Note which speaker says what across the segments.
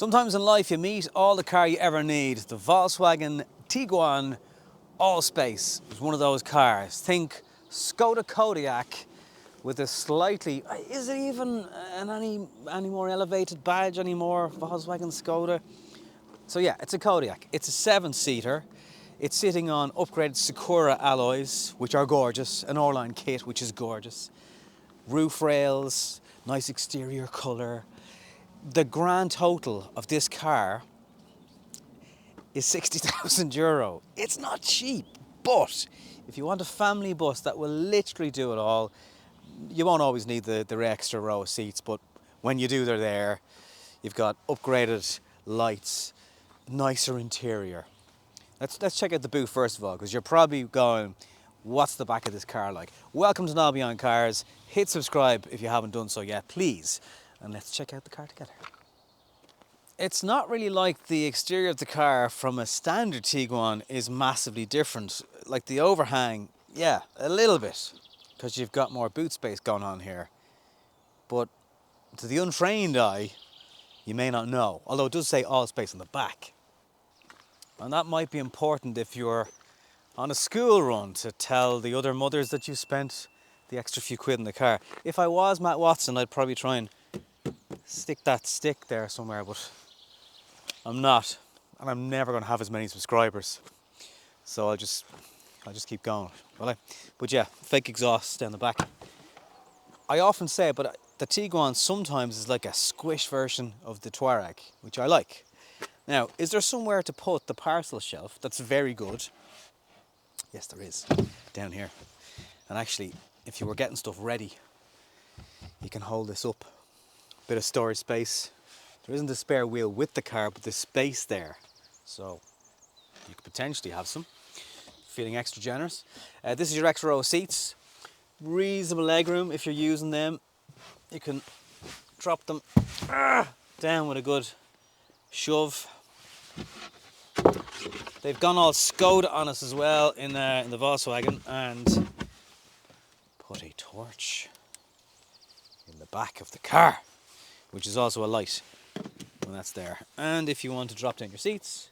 Speaker 1: Sometimes in life you meet all the car you ever need. The Volkswagen Tiguan Allspace is one of those cars. Think Skoda Kodiaq with a slightly, is it even any more elevated badge anymore? Volkswagen Skoda. So yeah, it's a Kodiaq. It's a 7-seater. It's sitting on upgraded Sakura alloys, which are gorgeous. An Orline kit, which is gorgeous. Roof rails, nice exterior colour. The grand total of this car is €60,000. It's not cheap, but if you want a family bus that will literally do it all, you won't always need the extra row of seats, but when you do, they're there. You've got upgraded lights, nicer interior. Let's check out the boot first of all, because you're probably going, what's the back of this car like? Welcome to Now Beyond Cars. Hit subscribe if you haven't done so yet, please. And let's check out the car together. It's not really like the exterior of the car from a standard Tiguan is massively different. Like the overhang, yeah, a little bit, because you've got more boot space going on here. But to the untrained eye, you may not know, although it does say Allspace on the back. And that might be important if you're on a school run to tell the other mothers that you spent the extra few quid in the car. If I was Matt Watson, I'd probably try and stick that stick there somewhere, but I'm not, and I'm never going to have as many subscribers, so I'll just keep going, will I? But yeah, fake exhaust down the back. I often say it, but the Tiguan sometimes is like a squish version of the Touareg, which I like. Now, is there somewhere to put the parcel shelf that's very good? Yes, there is, down here. And actually, if you were getting stuff ready, you can hold this up. Bit of storage space. There isn't a spare wheel with the car, but there's space there. So you could potentially have some. Feeling extra generous. This is your extra row of seats. Reasonable legroom if you're using them. You can drop them down with a good shove. They've gone all Skoda on us as well in the Volkswagen, and put a torch in the back of the car, which is also a light when that's there. And if you want to drop down your seats,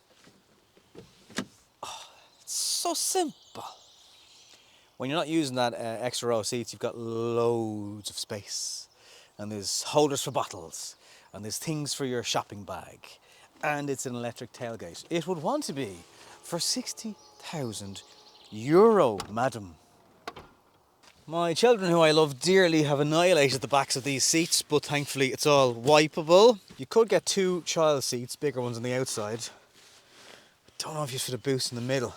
Speaker 1: it's so simple. When you're not using that extra row of seats, you've got loads of space, and there's holders for bottles, and there's things for your shopping bag, and it's an electric tailgate. It would want to be for €60,000, madam. My children, who I love dearly, have annihilated the backs of these seats, but thankfully it's all wipeable. You could get 2 child seats, bigger ones on the outside. Don't know if you fit a boost in the middle.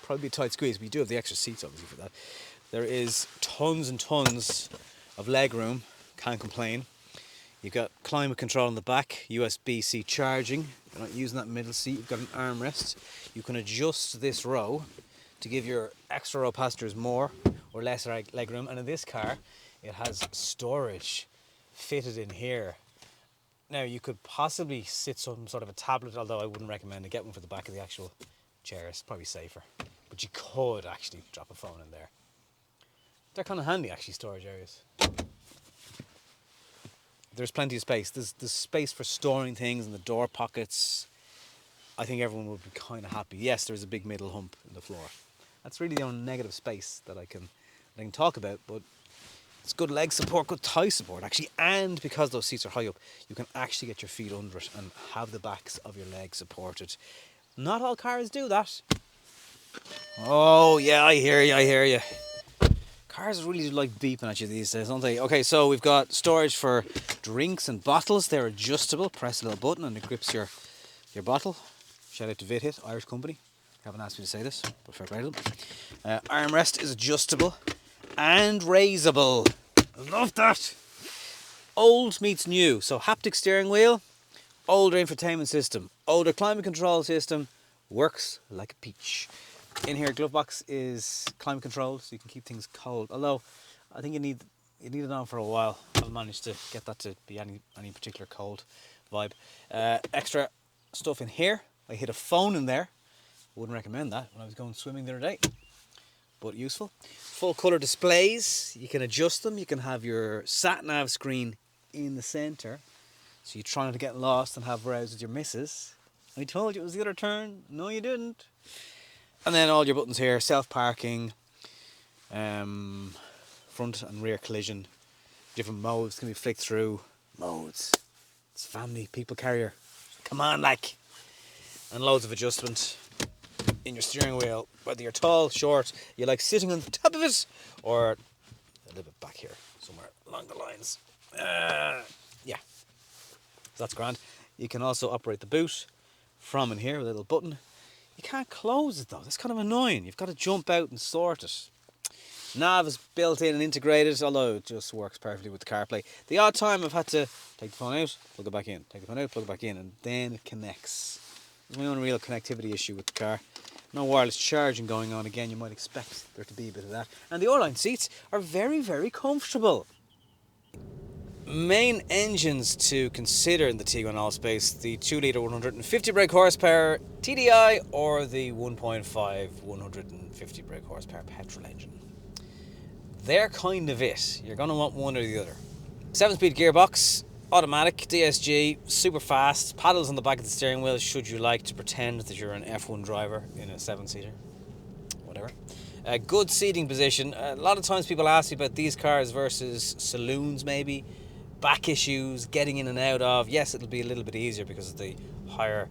Speaker 1: Probably a tight squeeze, but you do have the extra seats obviously for that. There is tons and tons of leg room, can't complain. You've got climate control on the back, USB-C charging. You're not using that middle seat, you've got an armrest. You can adjust this row to give your extra row passengers more or less leg room. And in this car, it has storage fitted in here. Now, you could possibly sit some sort of a tablet, although I wouldn't recommend to get one for the back of the actual chair. It's probably safer. But you could actually drop a phone in there. They're kind of handy, actually, storage areas. There's plenty of space. There's space for storing things in the door pockets. I think everyone would be kind of happy. Yes, there's a big middle hump in the floor. That's really the only negative space that I can talk about, but it's good leg support, good thigh support actually, and because those seats are high up, you can actually get your feet under it and have the backs of your legs supported. Not all cars do that. Oh yeah, I hear you. Cars really like beeping at you these days, don't they? Okay, so we've got storage for drinks and bottles. They're adjustable. Press a little button and it grips your bottle. Shout out to VidHit, Irish company. Haven't asked me to say this, but fair play to them. Armrest is adjustable and raisable. I love that. Old meets new. So haptic steering wheel, older infotainment system, older climate control system, works like a peach. In here, glove box is climate control, so you can keep things cold. Although I think you need it on for a while. I've managed to get that to be any particular cold vibe. Extra stuff in here. I hid a phone in there. Wouldn't recommend that when I was going swimming the other day, but useful. Full colour displays. You can adjust them. You can have your sat nav screen in the centre, So you try not to get lost and have rows with your missus. I told you it was the other turn. No, you didn't. And then all your buttons here, self-parking, front and rear collision, different modes can be flicked through. Modes. It's family, people carrier. Come on, like. And loads of adjustment in your steering wheel, whether you're tall, short, you like sitting on the top of it, or a little bit back here, somewhere along the lines. Yeah, so that's grand. You can also operate the boot from in here with a little button. You can't close it though, that's kind of annoying. You've got to jump out and sort it. Nav is built in and integrated, although it just works perfectly with the CarPlay. The odd time I've had to take the phone out, plug it back in, take the phone out, plug it back in, and then it connects. It's my only real connectivity issue with the car. No wireless charging going on again, you might expect there to be a bit of that. And the Orline seats are very, very comfortable. Main engines to consider in the Tiguan Allspace, the 2-litre 150 brake horsepower TDI or the 1.5 150 brake horsepower petrol engine. They're kind of it. You're going to want one or the other. 7-speed gearbox, automatic, DSG, super fast, paddles on the back of the steering wheel should you like to pretend that you're an F1 driver in a 7-seater. Whatever. Good seating position. A lot of times people ask me about these cars versus saloons maybe. Back issues, getting in and out of. Yes, it'll be a little bit easier because of the higher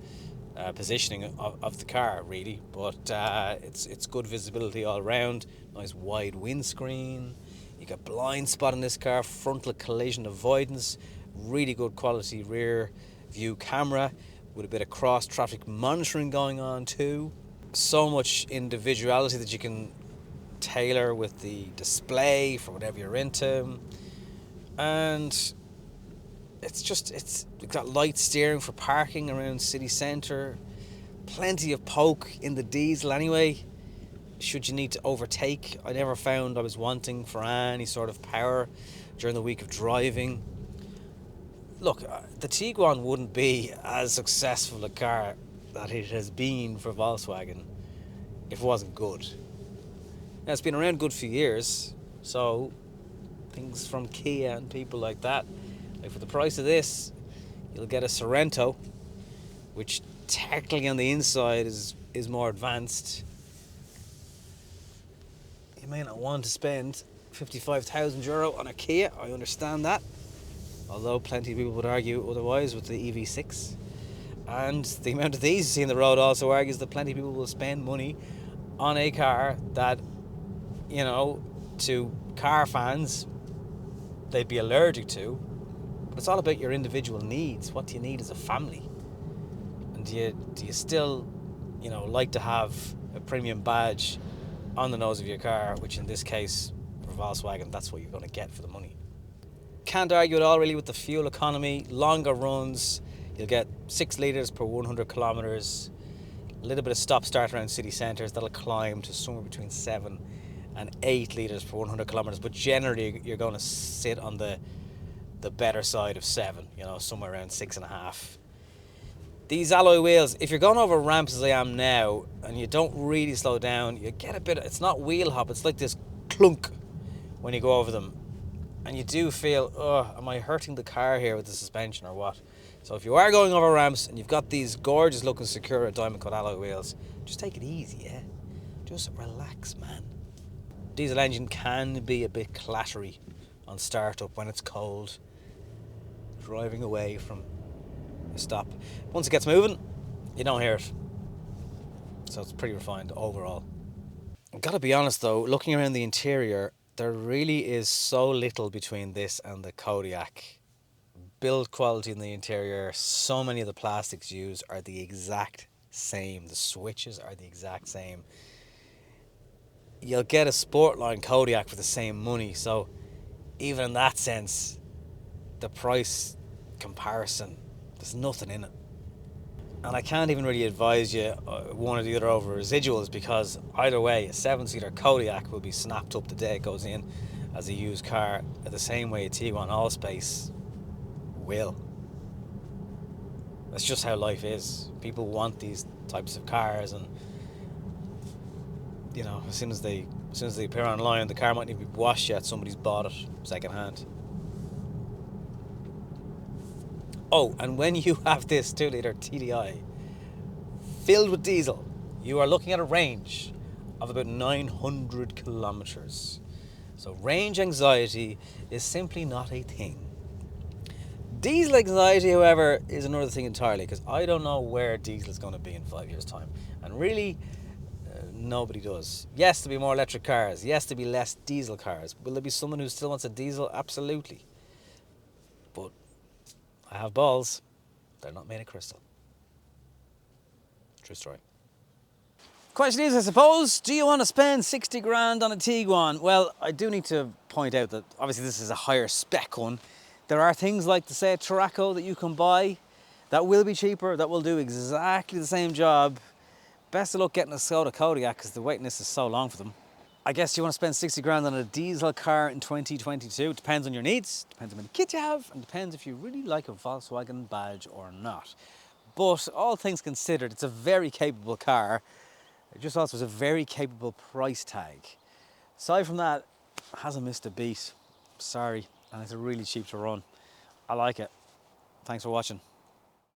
Speaker 1: positioning of the car, really. But it's good visibility all around. Nice wide windscreen. You got blind spot in this car, frontal collision avoidance, really good quality rear view camera with a bit of cross traffic monitoring going on too. So much individuality that you can tailor with the display for whatever you're into. And it's got light steering for parking around city centre, plenty of poke in the diesel anyway, should you need to overtake. I never found I was wanting for any sort of power during the week of driving. Look, the Tiguan wouldn't be as successful a car that it has been for Volkswagen if it wasn't good. Now, it's been around a good few years, so things from Kia and people like that, like for the price of this, you'll get a Sorento, which technically on the inside is more advanced. You may not want to spend €55,000 on a Kia, I understand that. Although plenty of people would argue otherwise with the EV6. And the amount of these you see on the road also argues that plenty of people will spend money on a car that, you know, to car fans, they'd be allergic to. But it's all about your individual needs. What do you need as a family? And do you still, you know, like to have a premium badge on the nose of your car, which in this case, for Volkswagen, that's what you're going to get for the money. Can't argue at all really with the fuel economy. Longer runs, you'll get 6 litres per 100 kilometres. A little bit of stop-start around city centres, that'll climb to somewhere between 7 and 8 litres per 100 kilometres. But generally, you're going to sit on the better side of 7, you know, somewhere around 6.5. These alloy wheels, if you're going over ramps as I am now, and you don't really slow down, you get a bit, it's not wheel hop, it's like this clunk when you go over them. And you do feel, am I hurting the car here with the suspension or what? So if you are going over ramps and you've got these gorgeous looking Secura diamond cut alloy wheels, just take it easy, yeah? Just relax, man. Diesel engine can be a bit clattery on startup when it's cold, driving away from a stop. Once it gets moving, you don't hear it. So it's pretty refined overall. I've got to be honest though, looking around the interior, there really is so little between this and the Kodiaq. Build quality in the interior, so many of the plastics used are the exact same. The switches are the exact same. You'll get a Sportline Kodiaq for the same money, so even in that sense, the price comparison, there's nothing in it. And I can't even really advise you one or the other over residuals, because either way, a 7-seater Kodiaq will be snapped up the day it goes in as a used car, the same way a Tiguan Allspace will. That's just how life is. People want these types of cars, and you know, as soon as they appear online, the car might not be washed yet. Somebody's bought it second hand. Oh, and when you have this 2-litre TDI filled with diesel, you are looking at a range of about 900 kilometers. So range anxiety is simply not a thing. Diesel anxiety, however, is another thing entirely, because I don't know where diesel is going to be in 5 years' time. And really, nobody does. Yes, there'll be more electric cars. Yes, there'll be less diesel cars. Will there be someone who still wants a diesel? Absolutely. But I have balls. They're not made of crystal. True story. Question is, I suppose, do you want to spend 60 grand on a Tiguan? Well, I do need to point out that obviously this is a higher spec one. There are things like the Seat Tarraco that you can buy that will be cheaper, that will do exactly the same job. Best of luck getting a Skoda Kodiaq because the waiting list is so long for them. I guess you want to spend 60 grand on a diesel car in 2022. Depends on your needs, depends on how many kids you have, and depends if you really like a Volkswagen badge or not. But all things considered, it's a very capable car. It just also has a very capable price tag. Aside from that, it hasn't missed a beat. Sorry, and it's really cheap to run. I like it. Thanks for watching.